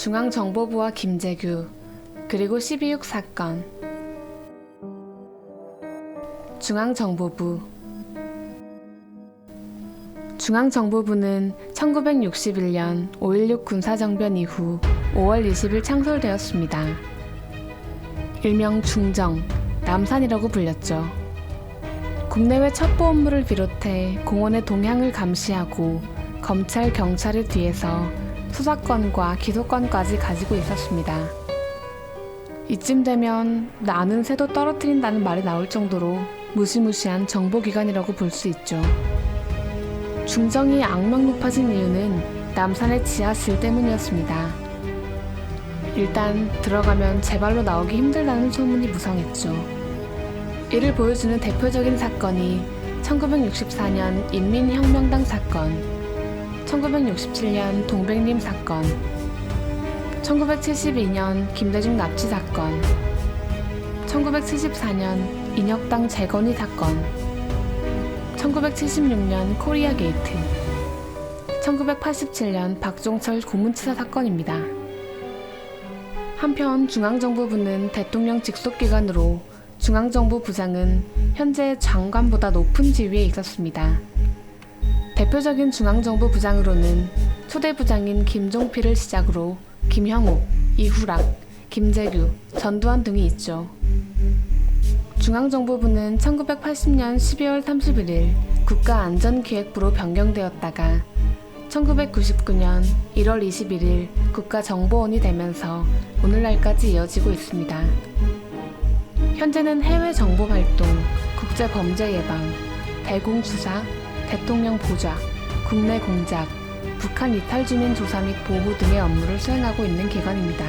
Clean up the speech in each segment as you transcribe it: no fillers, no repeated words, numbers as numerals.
중앙정보부와 김재규, 그리고 12.6 사건. 중앙정보부. 중앙정보부는 1961년 5.16 군사정변 이후 5월 20일 창설되었습니다. 일명 중정, 남산이라고 불렸죠. 국내외 첩보 업무를 비롯해 공원의 동향을 감시하고 검찰, 경찰의 뒤에서 수사권과 기소권까지 가지고 있었습니다. 이쯤 되면 나는 새도 떨어뜨린다는 말이 나올 정도로 무시무시한 정보기관이라고 볼 수 있죠. 중정이 악명 높아진 이유는 남산의 지하실 때문이었습니다. 일단 들어가면 제 발로 나오기 힘들다는 소문이 무성했죠. 이를 보여주는 대표적인 사건이 1964년 인민혁명당 사건, 1967년 동백림 사건, 1972년 김대중 납치 사건, 1974년 인혁당 재건의 사건, 1976년 코리아 게이트, 1987년 박종철 고문치사 사건입니다. 한편 중앙정보부는 대통령 직속기관으로 중앙정보부장은 현재 장관보다 높은 지위에 있었습니다. 대표적인 중앙정보부장으로는 초대 부장인 김종필을 시작으로 김형욱, 이후락, 김재규, 전두환 등이 있죠. 중앙정보부는 1980년 12월 31일 국가안전기획부로 변경되었다가 1999년 1월 21일 국가정보원이 되면서 오늘날까지 이어지고 있습니다. 현재는 해외 정보 활동, 국제 범죄 예방, 대공수사, 대통령 보좌, 국내 공작, 북한 이탈 주민 조사 및 보호 등의 업무를 수행하고 있는 기관입니다.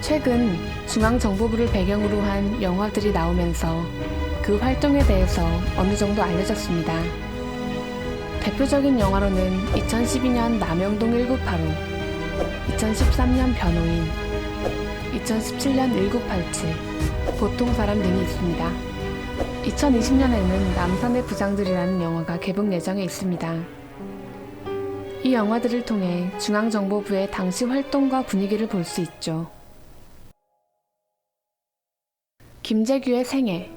최근 중앙정보부를 배경으로 한 영화들이 나오면서 그 활동에 대해서 어느 정도 알려졌습니다. 대표적인 영화로는 2012년 남영동 1985, 2013년 변호인, 2017년 1987, 보통 사람 등이 있습니다. 2020년에는 남산의 부장들이라는 영화가 개봉 예정에 있습니다. 이 영화들을 통해 중앙정보부의 당시 활동과 분위기를 볼 수 있죠. 김재규의 생애.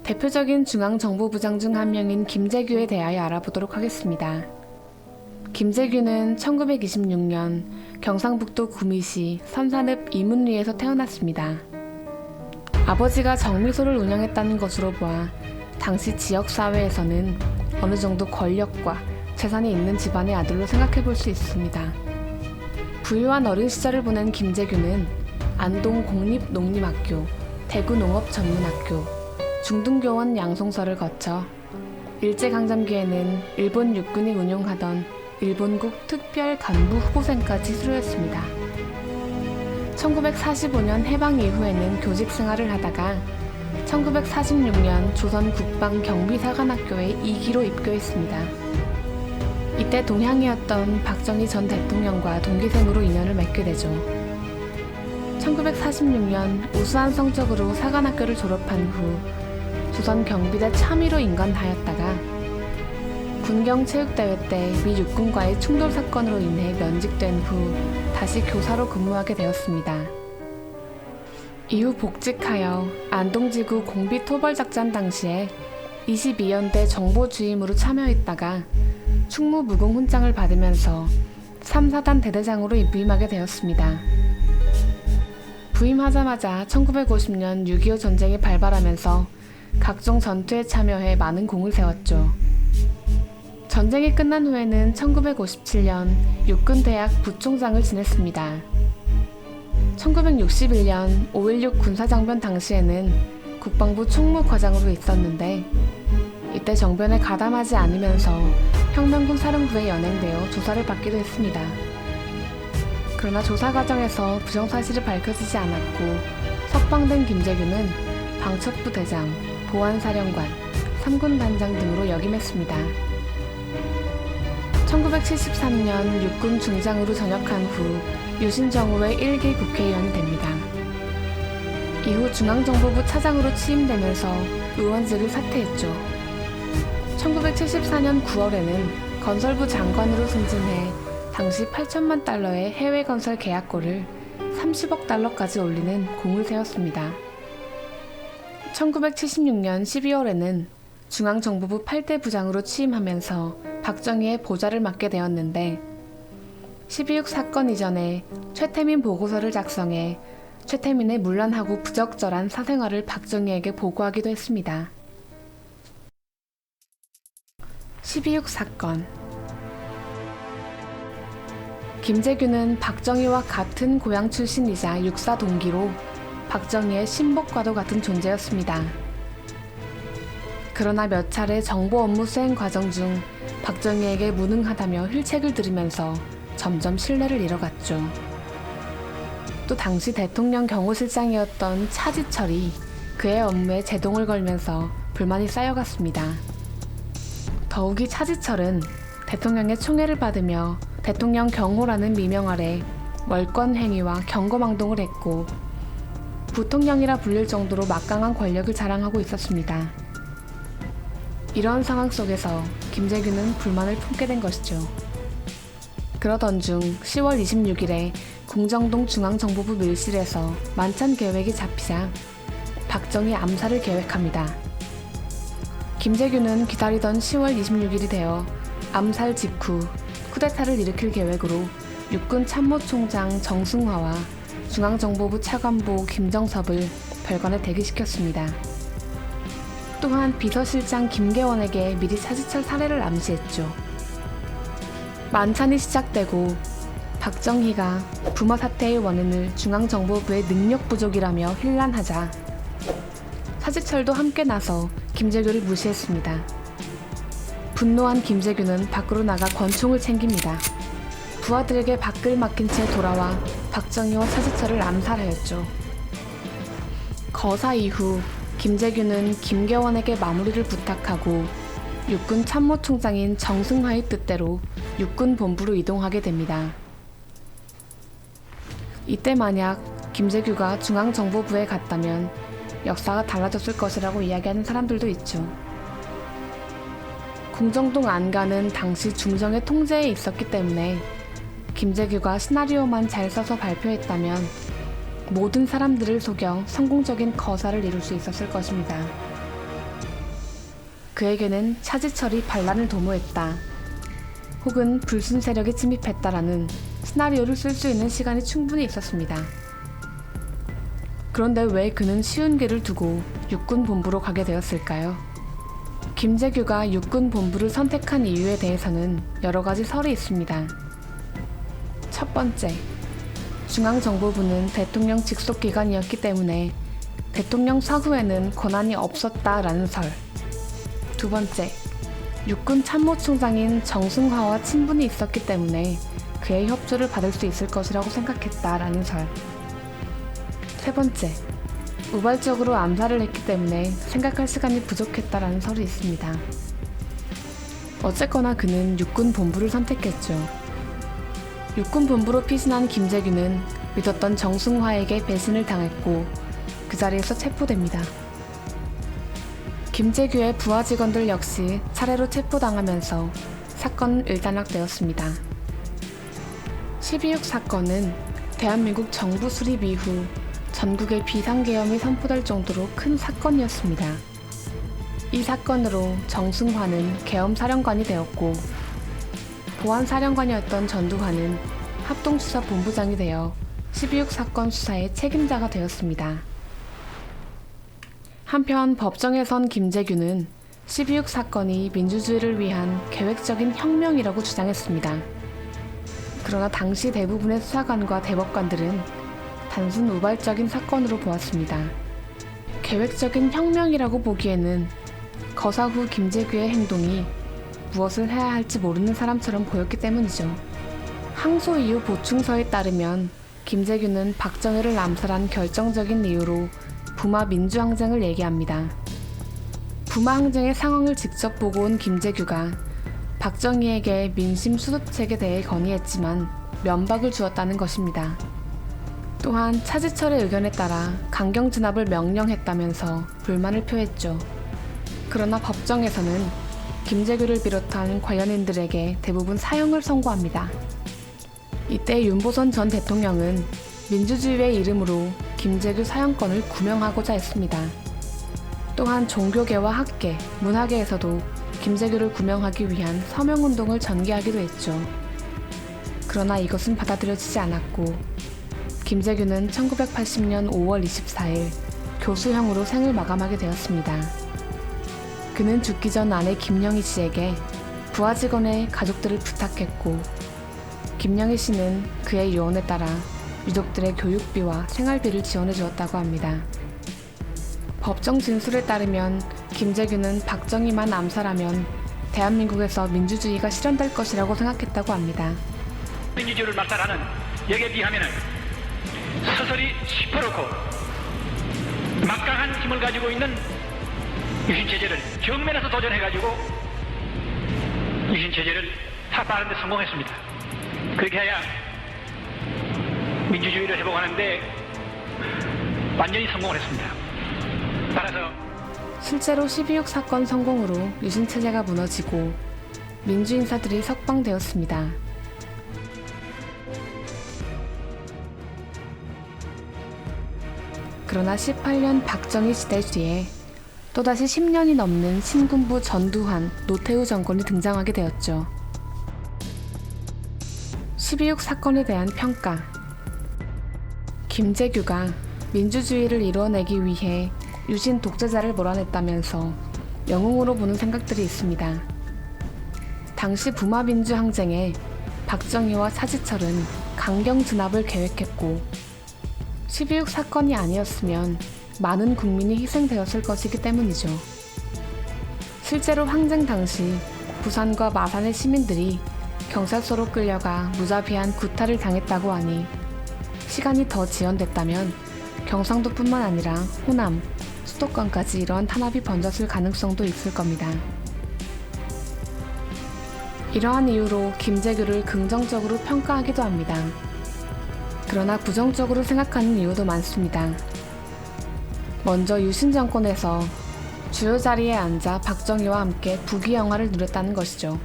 대표적인 중앙정보부장 중 한 명인 김재규에 대하여 알아보도록 하겠습니다. 김재규는 1926년 경상북도 구미시 선산읍 이문리에서 태어났습니다. 아버지가 정미소를 운영했다는 것으로 보아 당시 지역사회에서는 어느 정도 권력과 재산이 있는 집안의 아들로 생각해 볼 수 있습니다. 부유한 어린 시절을 보낸 김재규는 안동 공립농림학교, 대구농업전문학교, 중등교원 양송서를 거쳐 일제강점기에는 일본 육군이 운용하던 일본국 특별간부후보생까지 수료했습니다. 1945년 해방 이후에는 교직 생활을 하다가 1946년 조선국방경비사관학교에 2기로 입교했습니다. 이때 동향이었던 박정희 전 대통령과 동기생으로 인연을 맺게 되죠. 1946년 우수한 성적으로 사관학교를 졸업한 후 조선경비대 참의로 임관하였다가 군경체육대회 때 미 육군과의 충돌 사건으로 인해 면직된 후 다시 교사로 근무하게 되었습니다. 이후 복직하여 안동지구 공비토벌작전 당시에 22연대 정보주임으로 참여했다가 충무무공 훈장을 받으면서 3사단 대대장으로 부임하게 되었습니다. 부임하자마자 1950년 6.25 전쟁이 발발하면서 각종 전투에 참여해 많은 공을 세웠죠. 전쟁이 끝난 후에는 1957년 육군대학 부총장을 지냈습니다. 1961년 5.16 군사정변 당시에는 국방부 총무과장으로 있었는데 이때 정변에 가담하지 않으면서 혁명군 사령부에 연행되어 조사를 받기도 했습니다. 그러나 조사 과정에서 부정사실이 밝혀지지 않았고 석방된 김재규는 방첩부 대장, 보안사령관, 3군 단장 등으로 역임했습니다. 1973년 육군 중장으로 전역한 후 유신정후의 1기 국회의원이 됩니다. 이후 중앙정보부 차장으로 취임되면서 의원직을 사퇴했죠. 1974년 9월에는 건설부 장관으로 승진해 당시 8천만 달러의 해외 건설 계약고를 30억 달러까지 올리는 공을 세웠습니다. 1976년 12월에는 중앙정보부 8대 부장으로 취임하면서 박정희의 보좌를 맡게 되었는데 12.6 사건 이전에 최태민 보고서를 작성해 최태민의 문란하고 부적절한 사생활을 박정희에게 보고하기도 했습니다. 12.6 사건. 김재규는 박정희와 같은 고향 출신이자 육사 동기로 박정희의 신복과도 같은 존재였습니다. 그러나 몇 차례 정보 업무 수행 과정 중 박정희에게 무능하다며 힐책을 들으면서 점점 신뢰를 잃어갔죠. 또 당시 대통령 경호실장이었던 차지철이 그의 업무에 제동을 걸면서 불만이 쌓여갔습니다. 더욱이 차지철은 대통령의 총애를 받으며 대통령 경호라는 미명 아래 월권 행위와 경고망동을 했고 부통령이라 불릴 정도로 막강한 권력을 자랑하고 있었습니다. 이런 상황 속에서 김재규는 불만을 품게 된 것이죠. 그러던 중 10월 26일에 공정동 중앙정보부 밀실에서 만찬 계획이 잡히자 박정희 암살을 계획합니다. 김재규는 기다리던 10월 26일이 되어 암살 직후 쿠데타를 일으킬 계획으로 육군 참모총장 정승화와 중앙정보부 차관보 김정섭을 별관에 대기시켰습니다. 또한 비서실장 김계원에게 미리 차지철 살해를 암시했죠. 만찬이 시작되고 박정희가 부마 사태의 원인을 중앙정보부의 능력 부족이라며 힐난하자 차지철도 함께 나서 김재규를 무시했습니다. 분노한 김재규는 밖으로 나가 권총을 챙깁니다. 부하들에게 밖을 막힌 채 돌아와 박정희와 차지철을 암살하였죠. 거사 이후 김재규는 김계원에게 마무리를 부탁하고 육군 참모총장인 정승화의 뜻대로 육군 본부로 이동하게 됩니다. 이때 만약 김재규가 중앙정보부에 갔다면 역사가 달라졌을 것이라고 이야기하는 사람들도 있죠. 공정동 안가는 당시 중정의 통제에 있었기 때문에 김재규가 시나리오만 잘 써서 발표했다면 모든 사람들을 속여 성공적인 거사를 이룰 수 있었을 것입니다. 그에게는 차지철이 반란을 도모했다, 혹은 불순 세력이 침입했다라는 시나리오를 쓸 수 있는 시간이 충분히 있었습니다. 그런데 왜 그는 쉬운 길을 두고 육군 본부로 가게 되었을까요? 김재규가 육군 본부를 선택한 이유에 대해서는 여러 가지 설이 있습니다. 첫 번째, 중앙정보부는 대통령 직속 기관이었기 때문에 대통령 사후에는 권한이 없었다라는 설. 두 번째, 육군 참모총장인 정승화와 친분이 있었기 때문에 그의 협조를 받을 수 있을 것이라고 생각했다라는 설. 세 번째, 우발적으로 암살을 했기 때문에 생각할 시간이 부족했다라는 설이 있습니다. 어쨌거나 그는 육군 본부를 선택했죠. 육군 본부로 피신한 김재규는 믿었던 정승화에게 배신을 당했고 그 자리에서 체포됩니다. 김재규의 부하 직원들 역시 차례로 체포당하면서 사건은 일단락되었습니다. 12.6 사건은 대한민국 정부 수립 이후 전국에 비상계엄이 선포될 정도로 큰 사건이었습니다. 이 사건으로 정승화는 계엄사령관이 되었고 보안사령관이었던 전두환은 합동수사본부장이 되어 12.6 사건 수사의 책임자가 되었습니다. 한편 법정에 선 김재규는 12.6 사건이 민주주의를 위한 계획적인 혁명이라고 주장했습니다. 그러나 당시 대부분의 수사관과 대법관들은 단순 우발적인 사건으로 보았습니다. 계획적인 혁명이라고 보기에는 거사 후 김재규의 행동이 무엇을 해야 할지 모르는 사람처럼 보였기 때문이죠. 항소 이후 보충서에 따르면 김재규는 박정희를 암살한 결정적인 이유로 부마 민주항쟁을 얘기합니다. 부마 항쟁의 상황을 직접 보고 온 김재규가 박정희에게 민심 수습책에 대해 건의했지만 면박을 주었다는 것입니다. 또한 차지철의 의견에 따라 강경 진압을 명령했다면서 불만을 표했죠. 그러나 법정에서는 김재규를 비롯한 관련인들에게 대부분 사형을 선고합니다. 이때 윤보선 전 대통령은 민주주의의 이름으로 김재규 사형권을 구명하고자 했습니다. 또한 종교계와 학계, 문화계에서도 김재규를 구명하기 위한 서명운동을 전개하기도 했죠. 그러나 이것은 받아들여지지 않았고 김재규는 1980년 5월 24일 교수형으로 생을 마감하게 되었습니다. 그는 죽기 전 아내 김영희 씨에게 부하 직원의 가족들을 부탁했고 김영희 씨는 그의 유언에 따라 유족들의 교육비와 생활비를 지원해 주었다고 합니다. 법정 진술에 따르면 김재규는 박정희만 암살하면 대한민국에서 민주주의가 실현될 것이라고 생각했다고 합니다. 민주주의를 막살하는 여기에 비하면 서서히 시퍼렇고 막강한 힘을 가지고 있는 유신체제를 정면에서 도전해가지고 유신체제를 타파하는 데 성공했습니다. 그렇게 해야 민주주의를 회복하는데 완전히 성공을 했습니다. 따라서 실제로 12.6 사건 성공으로 유신체제가 무너지고 민주인사들이 석방되었습니다. 그러나 18년 박정희 시대 뒤에 또다시 10년이 넘는 신군부 전두환, 노태우 정권이 등장하게 되었죠. 12.6 사건에 대한 평가. 김재규가 민주주의를 이루어내기 위해 유신 독재자를 몰아냈다면서 영웅으로 보는 생각들이 있습니다. 당시 부마민주 항쟁에 박정희와 차지철은 강경 진압을 계획했고 12.6 사건이 아니었으면 많은 국민이 희생되었을 것이기 때문이죠. 실제로 항쟁 당시 부산과 마산의 시민들이 경찰서로 끌려가 무자비한 구타를 당했다고 하니 시간이 더 지연됐다면 경상도뿐만 아니라 호남, 수도권까지 이러한 탄압이 번졌을 가능성도 있을 겁니다. 이러한 이유로 김재규를 긍정적으로 평가하기도 합니다. 그러나 부정적으로 생각하는 이유도 많습니다. 먼저 유신 정권에서 주요 자리에 앉아 박정희와 함께 부귀영화를 누렸다는 것이죠.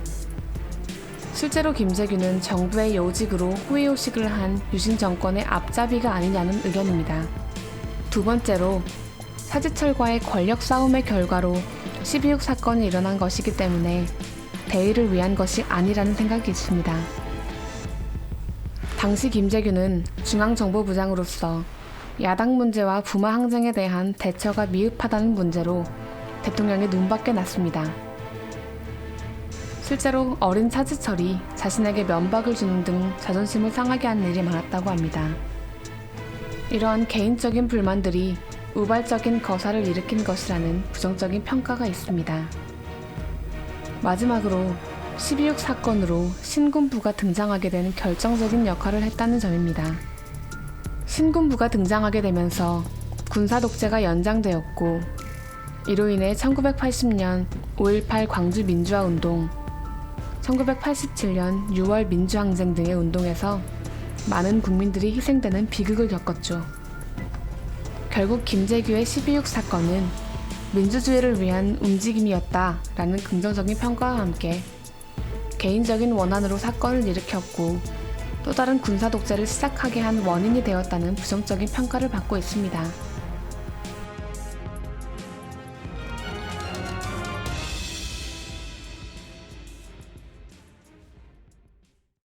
실제로 김재규는 정부의 요직으로 호의호식을 한 유신 정권의 앞잡이가 아니냐는 의견입니다. 두 번째로 차지철과의 권력 싸움의 결과로 12.6 사건이 일어난 것이기 때문에 대의를 위한 것이 아니라는 생각이 있습니다. 당시 김재규는 중앙정보부장으로서 야당 문제와 부마 항쟁에 대한 대처가 미흡하다는 문제로 대통령의 눈밖에 났습니다. 실제로 어린 차지철이 자신에게 면박을 주는 등 자존심을 상하게 하는 일이 많았다고 합니다. 이러한 개인적인 불만들이 우발적인 거사를 일으킨 것이라는 부정적인 평가가 있습니다. 마지막으로 12.6 사건으로 신군부가 등장하게 된 결정적인 역할을 했다는 점입니다. 신군부가 등장하게 되면서 군사 독재가 연장되었고 이로 인해 1980년 5.18 광주 민주화 운동, 1987년 6월 민주항쟁 등의 운동에서 많은 국민들이 희생되는 비극을 겪었죠. 결국 김재규의 12.6 사건은 민주주의를 위한 움직임이었다라는 긍정적인 평가와 함께 개인적인 원한으로 사건을 일으켰고 또 다른 군사 독재를 시작하게 한 원인이 되었다는 부정적인 평가를 받고 있습니다.